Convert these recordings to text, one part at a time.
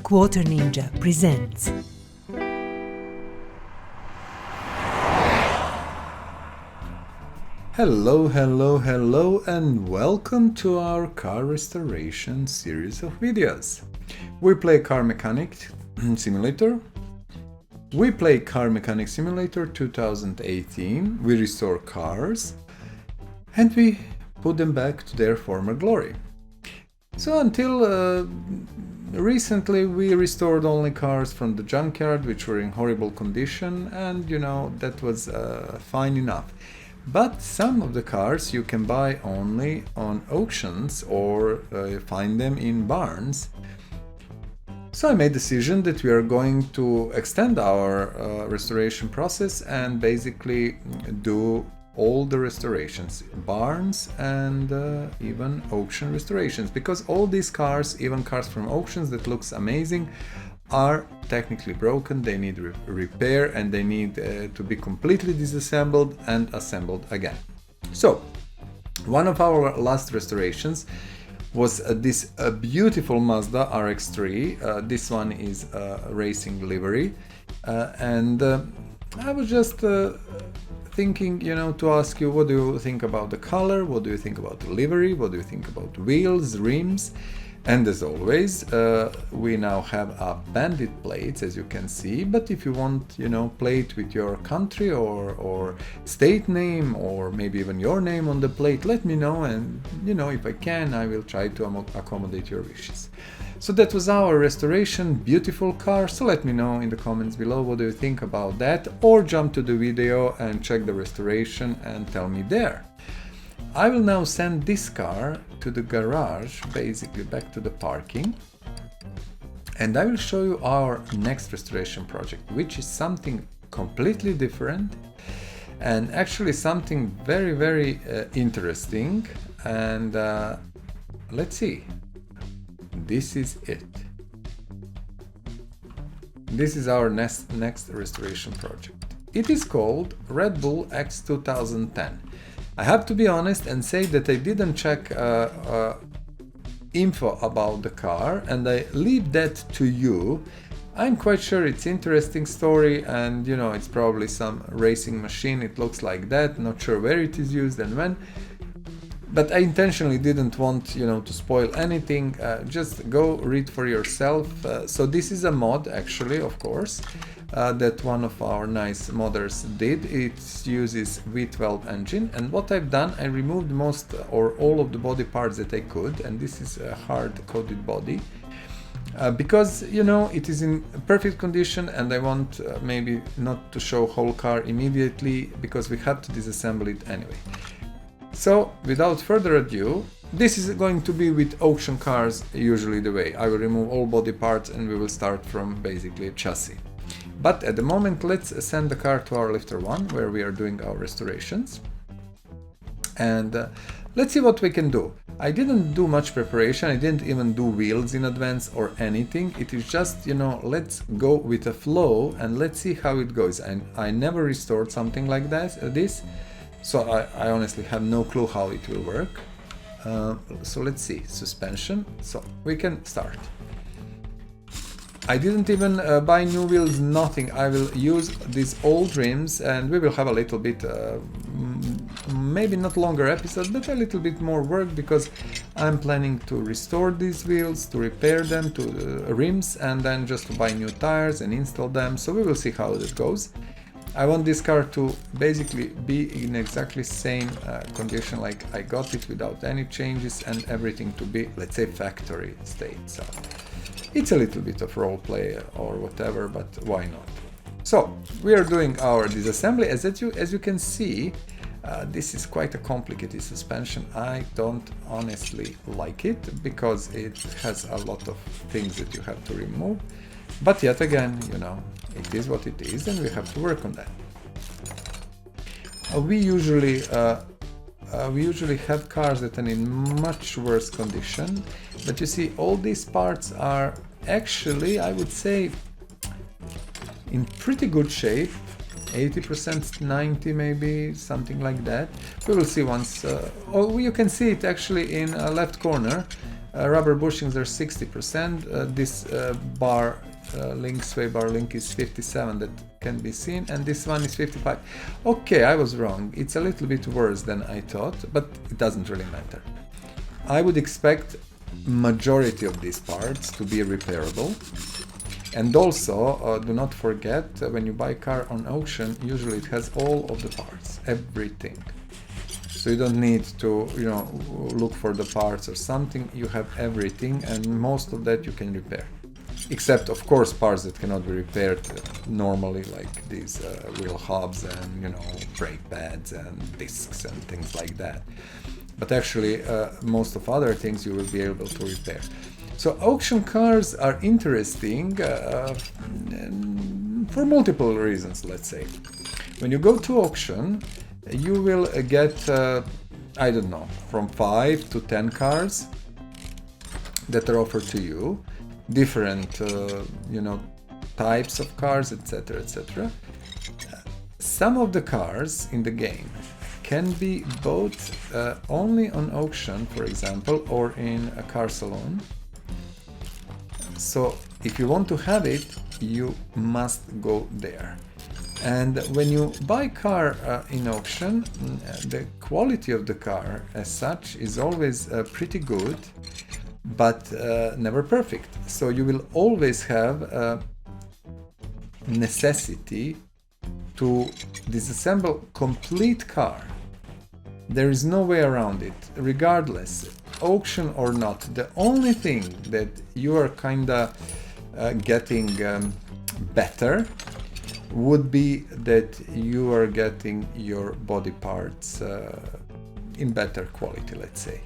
Quarter Ninja presents. Hello and welcome to our car restoration series of videos. We play Car Mechanic Simulator. We play Car Mechanic Simulator 2018. We restore cars and we put them back to their former glory. So until recently we restored only cars from the junkyard which were in horrible condition, and that was fine enough. But some of the cars you can buy only on auctions or find them in barns. So I made the decision that we are going to extend our restoration process and basically do all the restorations, barns and even auction restorations, because all these cars, even cars from auctions that looks amazing, are technically broken. They need repair and they need to be completely disassembled and assembled again. So one of our last restorations was this beautiful Mazda RX-3. This one is a racing livery, and I was just thinking, to ask you, what do you think about the color? What do you think about the livery? What do you think about wheels, rims? And as always, we now have bandit plates, as you can see. But if you want, plate with your country or state name, or maybe even your name on the plate, let me know. And, if I can, I will try to accommodate your wishes. So that was our restoration, beautiful car. So let me know in the comments below, what do you think about that? Or jump to the video and check the restoration and tell me there. I will now send this car to the garage, basically back to the parking, and I will show you our next restoration project, which is something completely different and actually something very interesting. And let's see. This is it. This is our next restoration project. It is called RedBull X2010. I have to be honest and say that I didn't check info about the car, and I leave that to you. I'm quite sure it's interesting story, and it's probably some racing machine. It looks like that. Not sure where it is used and when. But I intentionally didn't want, to spoil anything. Just go read for yourself. So this is a mod, actually, of course, that one of our nice modders did. It uses V12 engine, and what I've done, I removed most or all of the body parts that I could, and this is a hard-coated body. Because, it is in perfect condition, and I want maybe not to show whole car immediately, because we had to disassemble it anyway. So, without further ado, this is going to be with auction cars usually the way. I will remove all body parts and we will start from basically a chassis. But at the moment, let's send the car to our lifter 1, where we are doing our restorations. And let's see what we can do. I didn't do much preparation, I didn't even do wheels in advance or anything. It is just, let's go with a flow and let's see how it goes. I never restored something like this. So I honestly have no clue how it will work. So let's see, suspension, so we can start. I didn't even buy new wheels, nothing. I will use these old rims, and we will have a little bit, maybe not longer episode, but a little bit more work, because I'm planning to restore these wheels, to repair them to the rims, and then just to buy new tires and install them. So we will see how it goes. I want this car to basically be in exactly same condition like I got it, without any changes, and everything to be, let's say, factory state. So it's a little bit of role play or whatever, but why not? So we are doing our disassembly. As you can see, this is quite a complicated suspension. I don't honestly like it, because it has a lot of things that you have to remove. But yet again, it is what it is, and we have to work on that. We usually have cars that are in much worse condition, but you see, all these parts are actually, I would say, in pretty good shape. 80%, 90 maybe, something like that. We will see once. You can see it actually in left corner. Rubber bushings are 60%. This bar link, sway bar link is 57 that can be seen, and this one is 55. Okay, I was wrong. It's a little bit worse than I thought, but it doesn't really matter. I would expect majority of these parts to be repairable. And also, do not forget, when you buy a car on auction, usually it has all of the parts, everything. So you don't need to, look for the parts or something. You have everything, and most of that you can repair. Except, of course, parts that cannot be repaired normally, like these wheel hubs and, brake pads and discs and things like that. But actually, most of other things you will be able to repair. So auction cars are interesting for multiple reasons, let's say. When you go to auction, you will get, I don't know, from 5 to 10 cars that are offered to you, different, types of cars, etc., etc. Some of the cars in the game can be bought only on auction, for example, or in a car salon. So if you want to have it, you must go there. And when you buy a car in auction, the quality of the car as such is always pretty good, but never perfect. So you will always have a necessity to disassemble complete car. There is no way around it, regardless, auction or not. The only thing that you are kinda getting better would be that you are getting your body parts in better quality, let's say.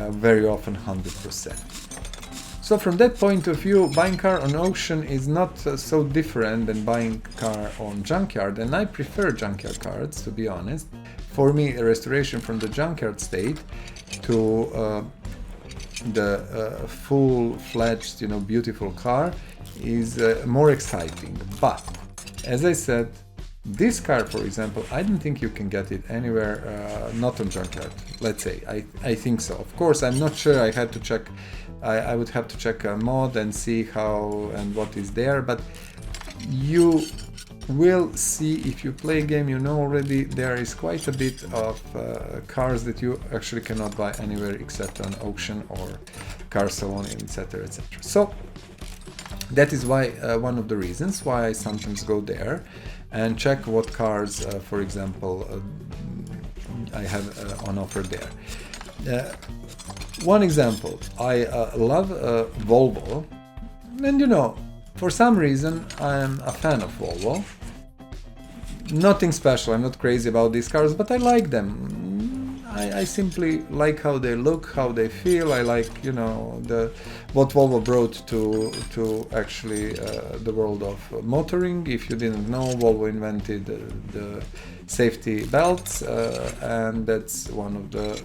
Very often 100%. So from that point of view, buying car on auction is not so different than buying car on junkyard, and I prefer junkyard cars, to be honest. For me, a restoration from the junkyard state to the full-fledged, beautiful car is more exciting. But as I said, this car, for example, I don't think you can get it anywhere, not on junkyard. Let's say I think so. Of course, I'm not sure. I had to check. I would have to check a mod and see how and what is there. But you will see, if you play a game, already there is quite a bit of cars that you actually cannot buy anywhere except on auction or car salon, etc., etc. So that is why one of the reasons why I sometimes go there and check what cars, for example, I have on offer there. One example, I love Volvo, and for some reason I'm a fan of Volvo. Nothing special, I'm not crazy about these cars, but I like them. I simply like how they look, how they feel. I like, what Volvo brought to actually the world of motoring. If you didn't know, Volvo invented the safety belts, and that's one of the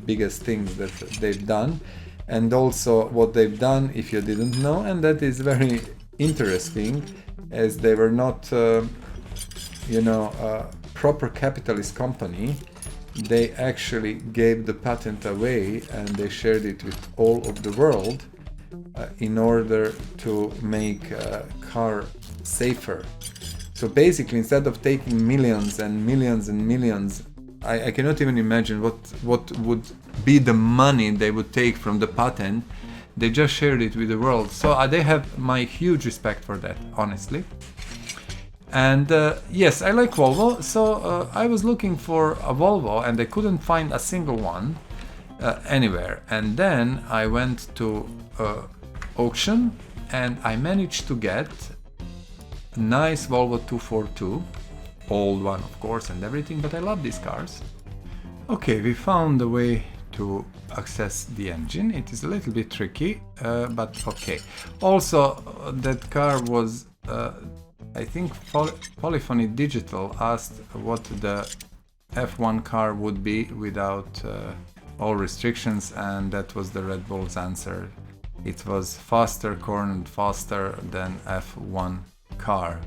biggest things that they've done. And also what they've done, if you didn't know, and that is very interesting, as they were not, a proper capitalist company. They actually gave the patent away and they shared it with all of the world in order to make a car safer. So basically, instead of taking millions and millions and millions, I cannot even imagine what would be the money they would take from the patent. They just shared it with the world. So they have my huge respect for that, honestly. And yes, I like Volvo, so I was looking for a Volvo and I couldn't find a single one anywhere. And then I went to auction and I managed to get a nice Volvo 242, old one of course and everything, but I love these cars. Okay, we found a way to access the engine. It is a little bit tricky, but okay. Also, that car was I think Polyphony Digital asked what the F1 car would be without all restrictions, and that was the Red Bull's answer. It was faster, cornered faster than F1 car,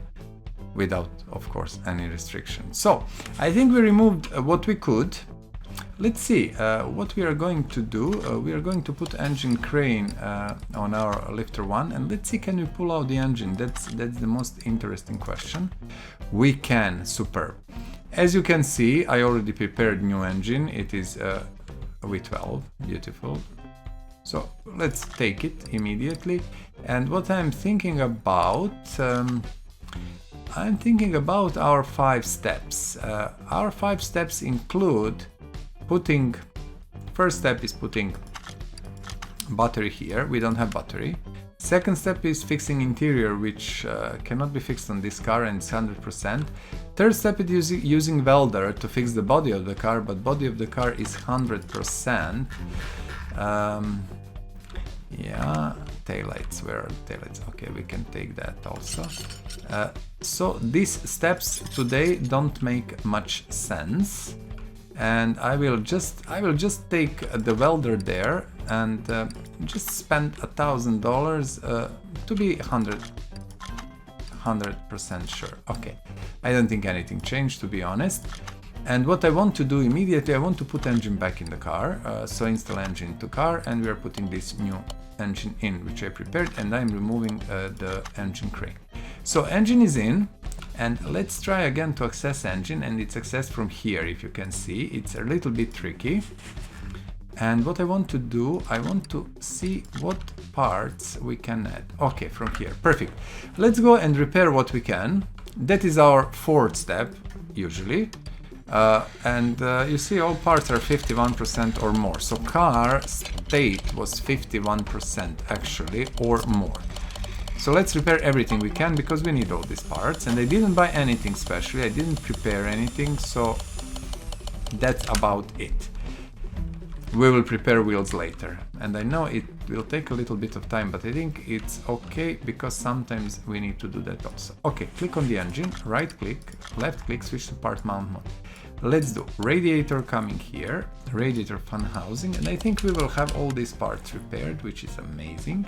without, of course, any restrictions. So I think we removed what we could. let's see what we are going to do. We are going to put engine crane on our lifter one, and let's see, can we pull out the engine? That's the most interesting question. We can. Superb. As you can see, I already prepared new engine. It is V12. Beautiful. So let's take it immediately. And what I'm thinking about, I'm thinking about our 5 steps. Our 5 steps include putting, first step is putting battery here. We don't have battery. Second step is fixing interior, which cannot be fixed on this car, and it's 100%. Third step is using welder to fix the body of the car, but body of the car is 100%. Yeah, taillights, where are the taillights? Okay, we can take that also. So these steps today don't make much sense, and I will just take the welder there and just spend $1,000 to be 100% sure. Okay, I don't think anything changed, to be honest. And what I want to do immediately, I want to put engine back in the car. So install engine to car, and we are putting this new engine in, which I prepared, and I'm removing the engine crane. So engine is in, and let's try again to access engine, and it's accessed from here. If you can see, it's a little bit tricky. And what I want to do, I want to see what parts we can add. Okay, from here, perfect. Let's go and repair what we can. That is our 4th step, usually. You see, all parts are 51% or more. So car state was 51% actually, or more. So let's repair everything we can, because we need all these parts. And I didn't buy anything specially, I didn't prepare anything, so that's about it. We will prepare wheels later, and I know it will take a little bit of time, but I think it's okay, because sometimes we need to do that also. Okay, click on the engine, right click, left click, switch to part mount mode. Let's do radiator coming here, radiator fan housing, and I think we will have all these parts repaired, which is amazing.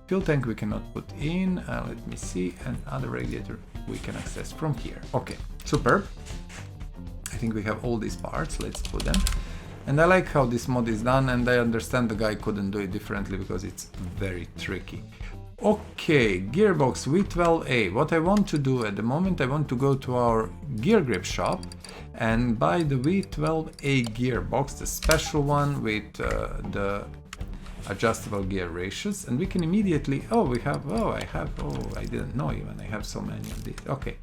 Fuel tank we cannot put in, let me see, and other radiator we can access from here. Okay, superb. I think we have all these parts, let's put them. And I like how this mod is done, and I understand the guy couldn't do it differently because it's very tricky. Okay, Gearbox V12A. What I want to do at the moment, I want to go to our gear grip shop and buy the V12A gearbox, the special one with the adjustable gear ratios, and we can immediately, I didn't know even I have so many of these. Okay.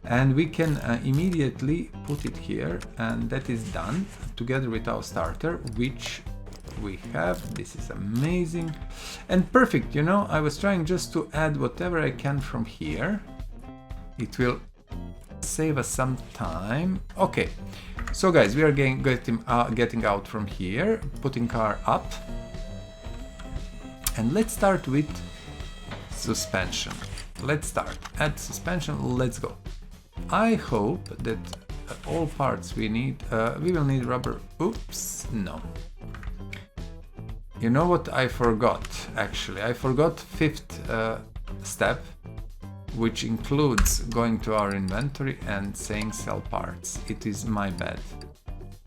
And we can immediately put it here, and that is done together with our starter, which we have. This is amazing and perfect. You know, I was trying just to add whatever I can from here. It will save us some time. Okay, so guys, we are getting out from here, putting car up, and let's start with suspension. Let's start, add suspension, let's go. I hope that all parts we need, we will need rubber. Oops, no. You know what I forgot, actually? I forgot 5th step, which includes going to our inventory and saying sell parts. It is my bad.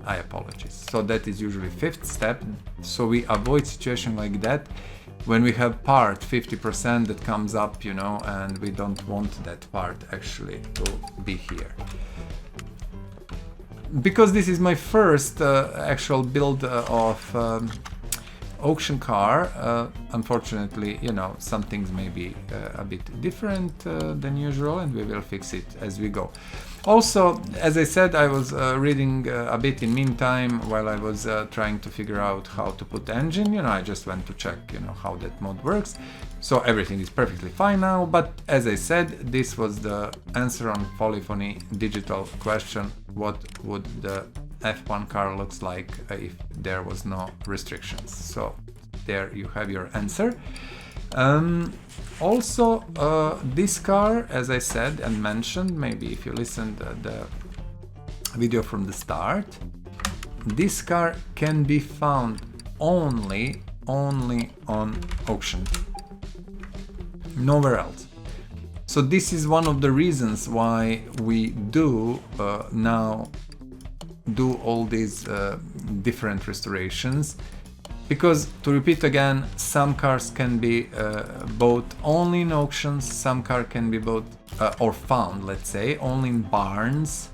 I apologize. So that is usually 5th step, so we avoid situation like that when we have part 50% that comes up, you know, and we don't want that part actually to be here. Because this is my first actual build of auction car, unfortunately, you know, some things may be a bit different than usual, and we will fix it as we go. Also, as I said, I was reading a bit in meantime while I was trying to figure out how to put the engine. You know, I just went to check, you know, how that mod works. So everything is perfectly fine now, but as I said, this was the answer on Polyphony digital question: what would the F1 car looks like if there was no restrictions? So there you have your answer. Also, this car, as I said and mentioned, maybe if you listened to the video from the start, this car can be found only on auction, nowhere else. So this is one of the reasons why we do now do all these different restorations, because, to repeat again, some cars can be bought only in auctions, some car can be bought or found, let's say, only in barns,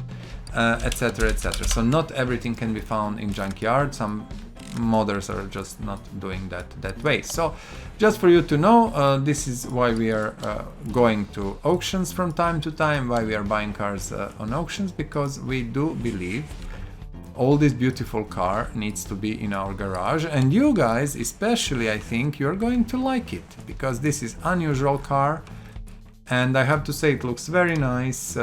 etc, etc. So not everything can be found in junkyard. Some modders are just not doing that way. So just for you to know, this is why we are going to auctions from time to time, why we are buying cars on auctions, because we do believe all this beautiful car needs to be in our garage, and you guys especially, I think you're going to like it, because this is unusual car, and I have to say it looks very nice.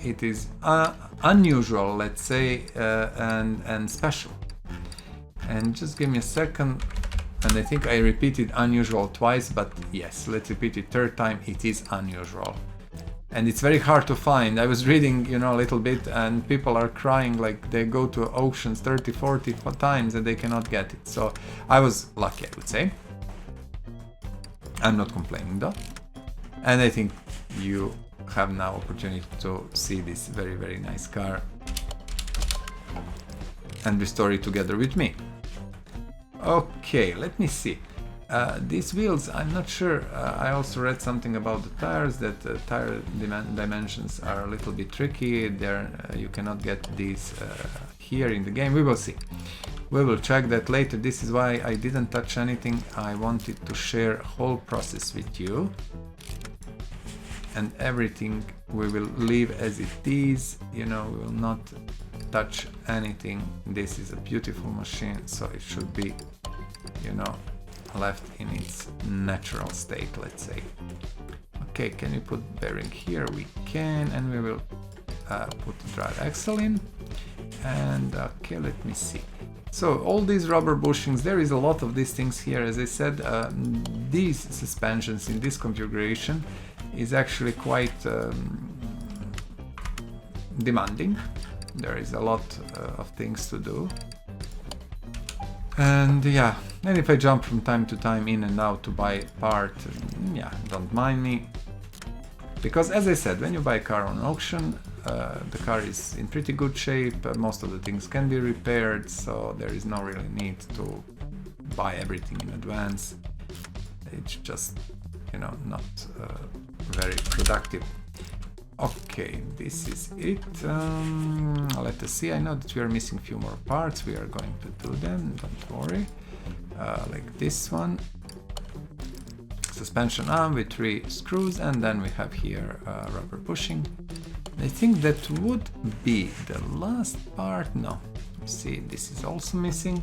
It is unusual, let's say, and special. And just give me a second, and I think I repeated unusual twice, but yes, let's repeat it third time. It is unusual. And it's very hard to find. I was reading, you know, a little bit, and people are crying like they go to auctions 30, 40 times and they cannot get it. So I was lucky, I would say. I'm not complaining though. And I think you have now opportunity to see this very, very nice car and restore it together with me. Okay, let me see. These wheels, I'm not sure. I also read something about the tires, that tire dimensions are a little bit tricky. There, you cannot get these here in the game. We will see. We will check that later. This is why I didn't touch anything. I wanted to share whole process with you. And everything we will leave as it is. You know, we will not touch anything. This is a beautiful machine, so it should be, you know, left in its natural state, let's say. Okay, can you put bearing here? We can, and we will put the drive axle in. And okay, let me see. So all these rubber bushings, there is a lot of these things here. As I said, these suspensions in this configuration is actually quite demanding. There is a lot of things to do. And yeah, and if I jump from time to time in and out to buy part, yeah, don't mind me. Because as I said, when you buy a car on auction, the car is in pretty good shape, most of the things can be repaired, so there is no really need to buy everything in advance. It's just, you know, not very productive. Okay, this is it. Let us see. I know that we are missing a few more parts. We are going to do them, don't worry. Like this one. Suspension arm with 3 screws, and then we have here rubber bushing. I think that would be the last part. No, see, this is also missing.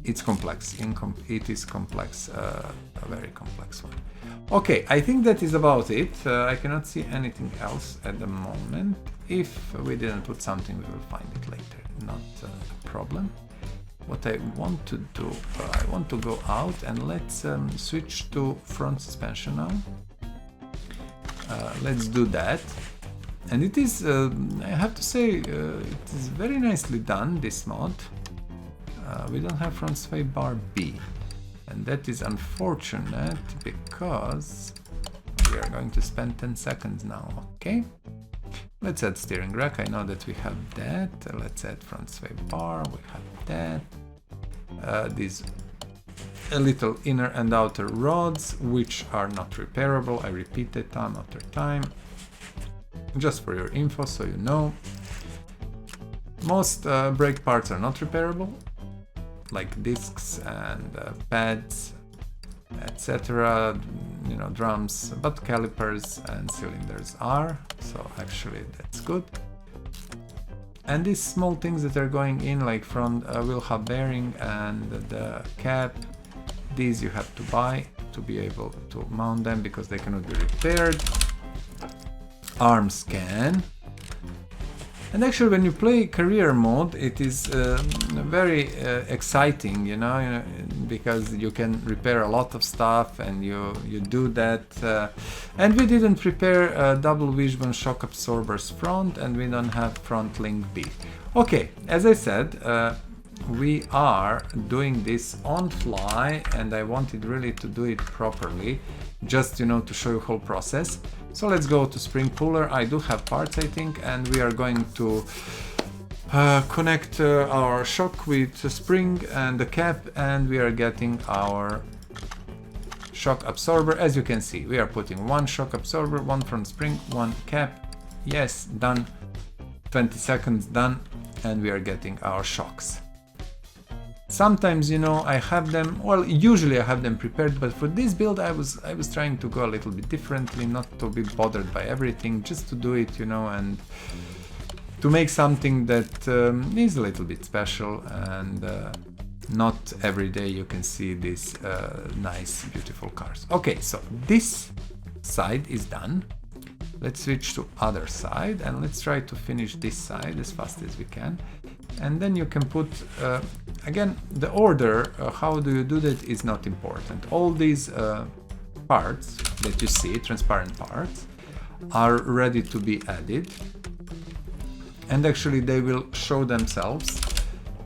It's complex. It is complex, a very complex one. Okay, I think that is about it. I cannot see anything else at the moment. If we didn't put something, we will find it later. Not a problem. What I want to do, I want to go out and let's switch to front suspension now. Let's do that. And it is, I have to say, it is very nicely done, this mod. We don't have front sway bar B. And that is unfortunate because we are going to spend 10 seconds now, okay? Let's add steering rack, I know that we have that. Let's add front sway bar, we have that. These a little inner and outer rods, which are not repairable. I repeat that time after time. Just for your info, so you know. Most brake parts are not repairable, like discs and pads, etc. You know, drums, but calipers and cylinders are, so actually that's good. And these small things that are going in, like front wheel hub bearing and the cap, these you have to buy to be able to mount them because they cannot be repaired. Arms can. And actually, when you play career mode, it is very exciting, you know, because you can repair a lot of stuff, and you do that. And we didn't prepare double wishbone shock absorbers front, and we don't have front link B. Okay, as I said, we are doing this on fly, and I wanted really to do it properly, just, you know, to show you whole process. So let's go to spring puller. I do have parts, I think, and we are going to connect our shock with the spring and the cap, and we are getting our shock absorber. As you can see, we are putting one shock absorber, one front spring, one cap. Yes, done. 20 seconds, done, and we are getting our shocks. Sometimes, you know, I have them, well, usually I have them prepared, but for this build I was trying to go a little bit differently, not to be bothered by everything, just to do it, you know, and to make something that is a little bit special, and not every day you can see these nice, beautiful cars. Okay, so this side is done. Let's switch to other side, and let's try to finish this side as fast as we can. And then you can put, again, the order, how do you do that is not important. All these parts that you see, transparent parts, are ready to be added. And actually they will show themselves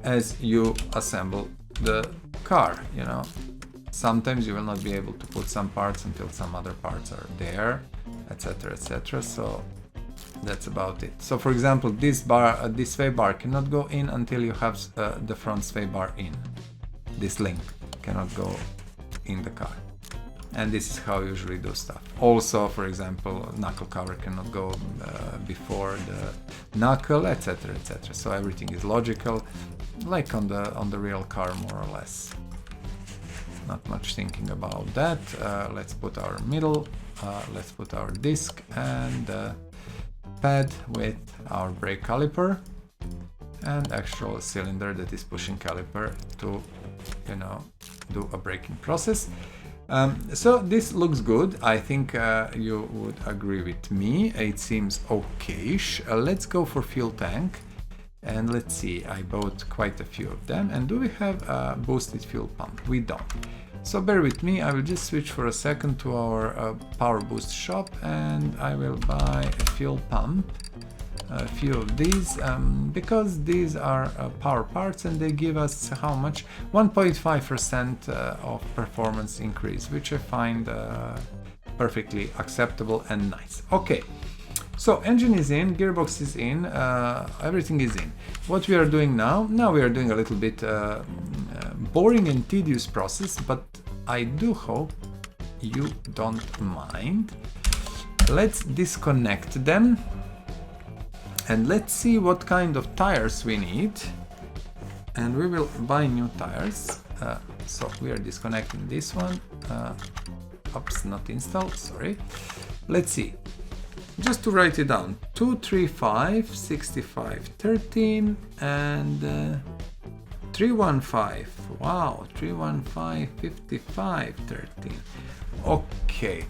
as you assemble the car, you know. Sometimes you will not be able to put some parts until some other parts are there, etc, etc. So that's about it. So for example, this bar, this sway bar cannot go in until you have the front sway bar in. This link cannot go in the car. And this is how you usually do stuff. Also, for example, knuckle cover cannot go before the knuckle, etc, etc. So everything is logical, like on the real car, more or less. Not much thinking about that. Let's put our middle, let's put our disc and pad with our brake caliper and actual cylinder that is pushing caliper to, you know, do a braking process. So this looks good. I think you would agree with me. It seems okay-ish. Let's go for fuel tank, and let's see. I bought quite a few of them. And do we have a boosted fuel pump? We don't. So bear with me. I will just switch for a second to our power boost shop, and I will buy a fuel pump. A few of these, because these are power parts, and they give us how much? 1.5% of performance increase, which I find perfectly acceptable and nice. Okay, so engine is in, gearbox is in, everything is in. What we are doing now we are doing a little bit boring and tedious process, but I do hope you don't mind. Let's disconnect them. And let's see what kind of tires we need, and we will buy new tires. So we are disconnecting this one. Oops, not installed, sorry. Let's see, just to write it down, 235, 65, 13 and 315. Wow, 315, 55, 13. Okay.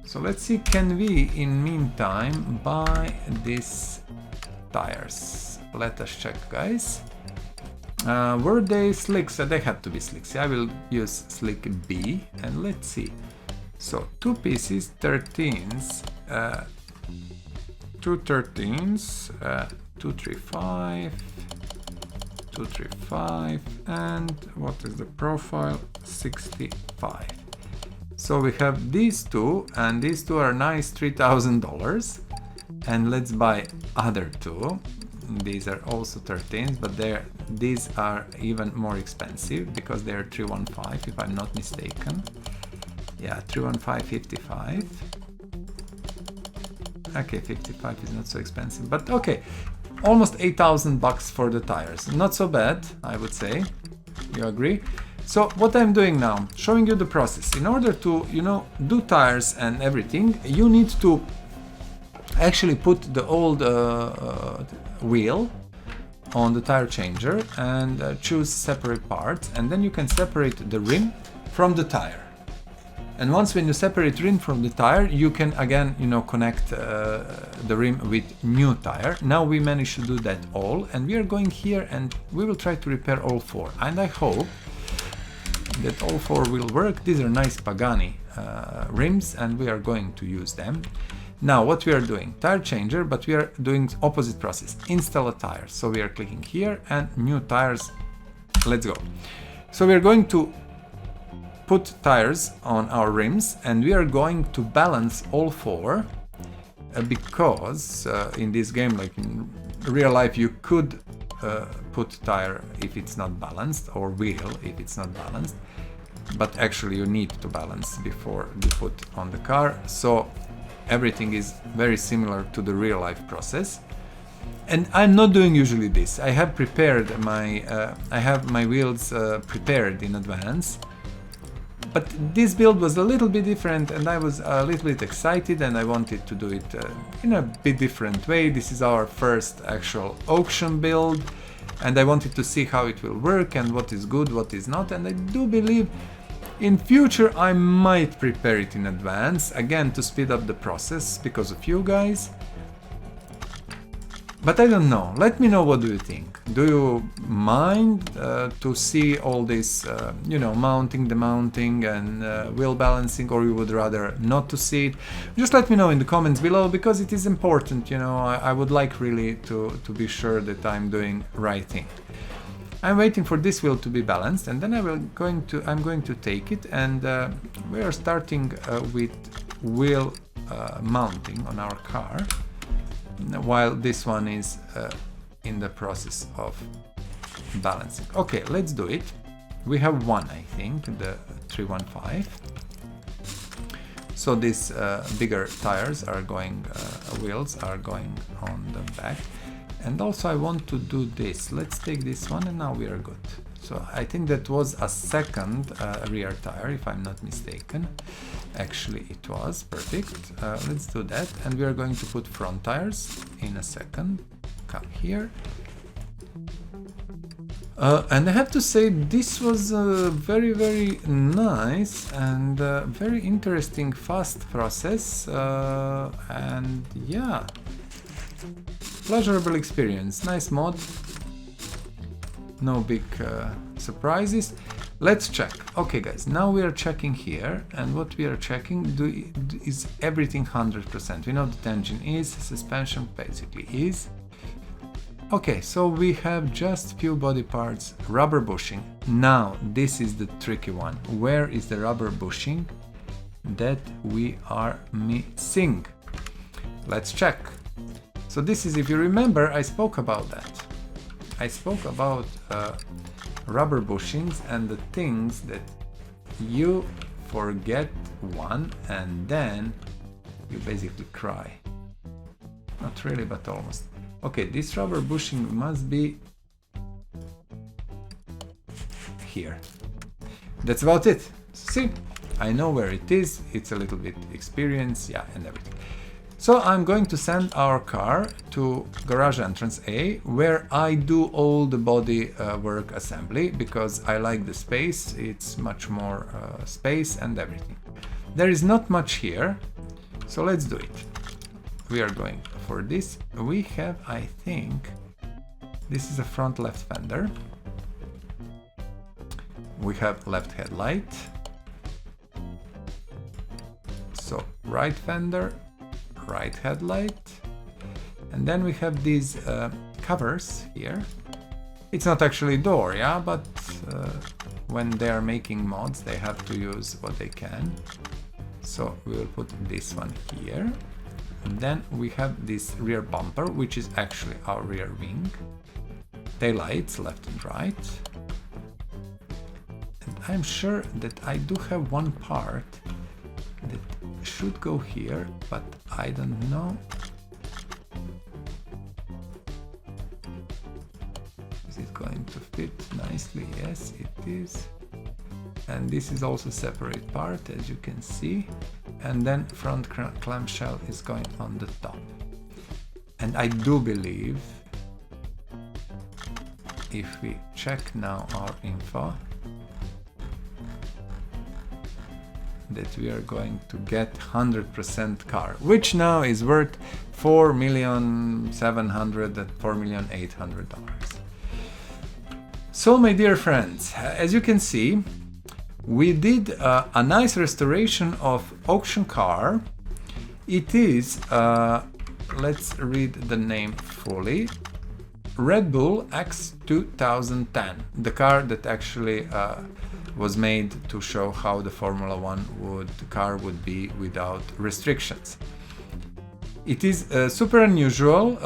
So let's see, can we in meantime buy these tires? Let us check, guys. Were they slicks? They had to be slicks. I will use slick B, and let's see. So 2 pieces, 13s, 2 13s, 235, 235, and what is the profile? 65. So we have these two, and these two are nice, $3,000. And let's buy other two. These are also 13s, but these are even more expensive because they're 315, if I'm not mistaken. Yeah, 315, 55. Okay, 55 is not so expensive, but okay. Almost $8,000 for the tires. Not so bad, I would say. You agree? So what I'm doing now, showing you the process. In order to, you know, do tires and everything, you need to actually put the old wheel on the tire changer and choose separate parts, and then you can separate the rim from the tire. And once when you separate rim from the tire, you can again, you know, connect the rim with new tire. Now we managed to do that all, and we are going here and we will try to repair all four. And I hope that all four will work. These are nice Pagani rims, and we are going to use them. Now what we are doing, tire changer, but we are doing opposite process, install a tire. So we are clicking here and new tires, let's go. So we are going to put tires on our rims and we are going to balance all four because in this game, like in real life, you could put tire if it's not balanced or wheel if it's not balanced, but actually you need to balance before you put on the car. So everything is very similar to the real life process. And I'm not doing usually this. I have prepared my wheels prepared in advance. But this build was a little bit different and I was a little bit excited and I wanted to do it in a bit different way. This is our first actual auction build and I wanted to see how it will work and what is good, what is not. And I do believe in future I might prepare it in advance, again to speed up the process because of you guys. But I don't know, let me know what do you think. Do you mind to see all this, you know, mounting, demounting and wheel balancing, or you would rather not to see it? Just let me know in the comments below because it is important, you know, I would like really to be sure that I'm doing right thing. I'm waiting for this wheel to be balanced and then I'm going to take it and we are starting with wheel mounting on our car, while this one is in the process of balancing. Okay, let's do it. We have one, I think, the 315. So these bigger tires are going, wheels are going on the back. And also I want to do this. Let's take this one and now we are good. So I think that was a second rear tire, if I'm not mistaken. Actually it was perfect. Let's do that and we are going to put front tires in a second. Come here. And I have to say this was very nice and very interesting fast process and yeah, pleasurable experience. Nice mod, no big surprises. Let's check. Okay guys, now we are checking here and what we are checking is everything 100%. We know that engine is, suspension basically is. Okay, so we have just few body parts, rubber bushing. Now this is the tricky one. Where is the rubber bushing that we are missing? Let's check. So this is, if you remember, I spoke about that. I spoke about rubber bushings and the things that you forget one and then you basically cry. Not really, but almost. Okay, this rubber bushing must be here. That's about it. See, I know where it is. It's a little bit experience, yeah, and everything. So I'm going to send our car to garage entrance A, where I do all the body work assembly, because I like the space. It's much more space and everything. There is not much here, so let's do it. We are going for this. We have, I think, this is a front left fender. We have left headlight. So right fender, right headlight, and then we have these covers here. It's not actually door, yeah, but when they are making mods they have to use what they can. So we will put this one here, and then we have this rear bumper, which is actually our rear wing. Taillights left and right, and I'm sure that I do have one part that should go here, but I don't know. Is it going to fit nicely? Yes, it is. And this is also separate part, as you can see. And then front clamshell is going on the top. And I do believe, if we check now our info, that we are going to get 100% car, which now is worth $4,700,000 and $4,800,000. So my dear friends, as you can see, we did a nice restoration of auction car, It is, let's read the name fully, RedBull X2010, the car that actually was made to show how the Formula 1 car would be without restrictions. It is super unusual.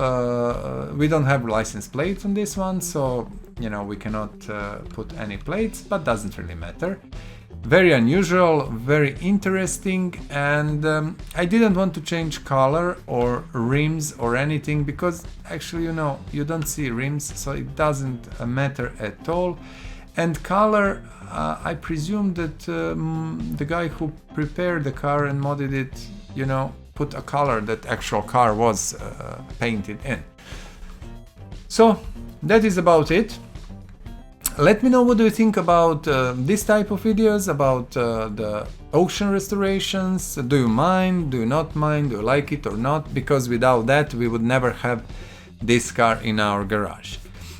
We don't have license plates on this one, so you know we cannot put any plates, but doesn't really matter. Very unusual, very interesting, and I didn't want to change color or rims or anything because actually, you know, you don't see rims, so it doesn't matter at all. And color, I presume that the guy who prepared the car and modded it, you know, put a color that actual car was painted in. So that is about it. Let me know what do you think about this type of videos, about the ocean restorations. Do you mind? Do you not mind? Do you like it or not? Because without that we would never have this car in our garage.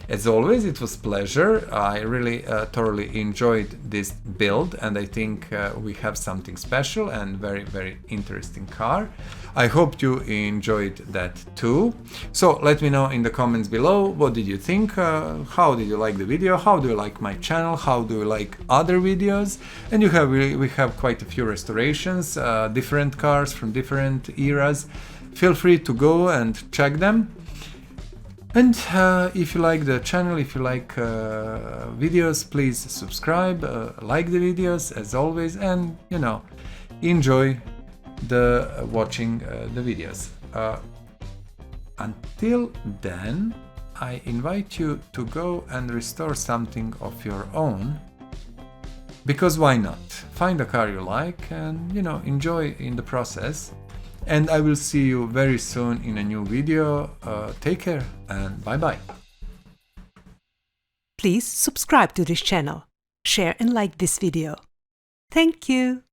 As always, it was a pleasure. I really thoroughly enjoyed this build, and I think we have something special and very, very interesting car. I hope you enjoyed that too. So let me know in the comments below, what did you think? How did you like the video? How do you like my channel? How do you like other videos? And we have quite a few restorations, different cars from different eras. Feel free to go and check them. And if you like the channel, if you like videos, please subscribe, like the videos as always, and you know, enjoy watching the videos. Until then, I invite you to go and restore something of your own, because why not? Find a car you like and you know, enjoy in the process. And I will see you very soon in a new video. Take care and bye bye. Please subscribe to this channel, share and like this video. Thank you.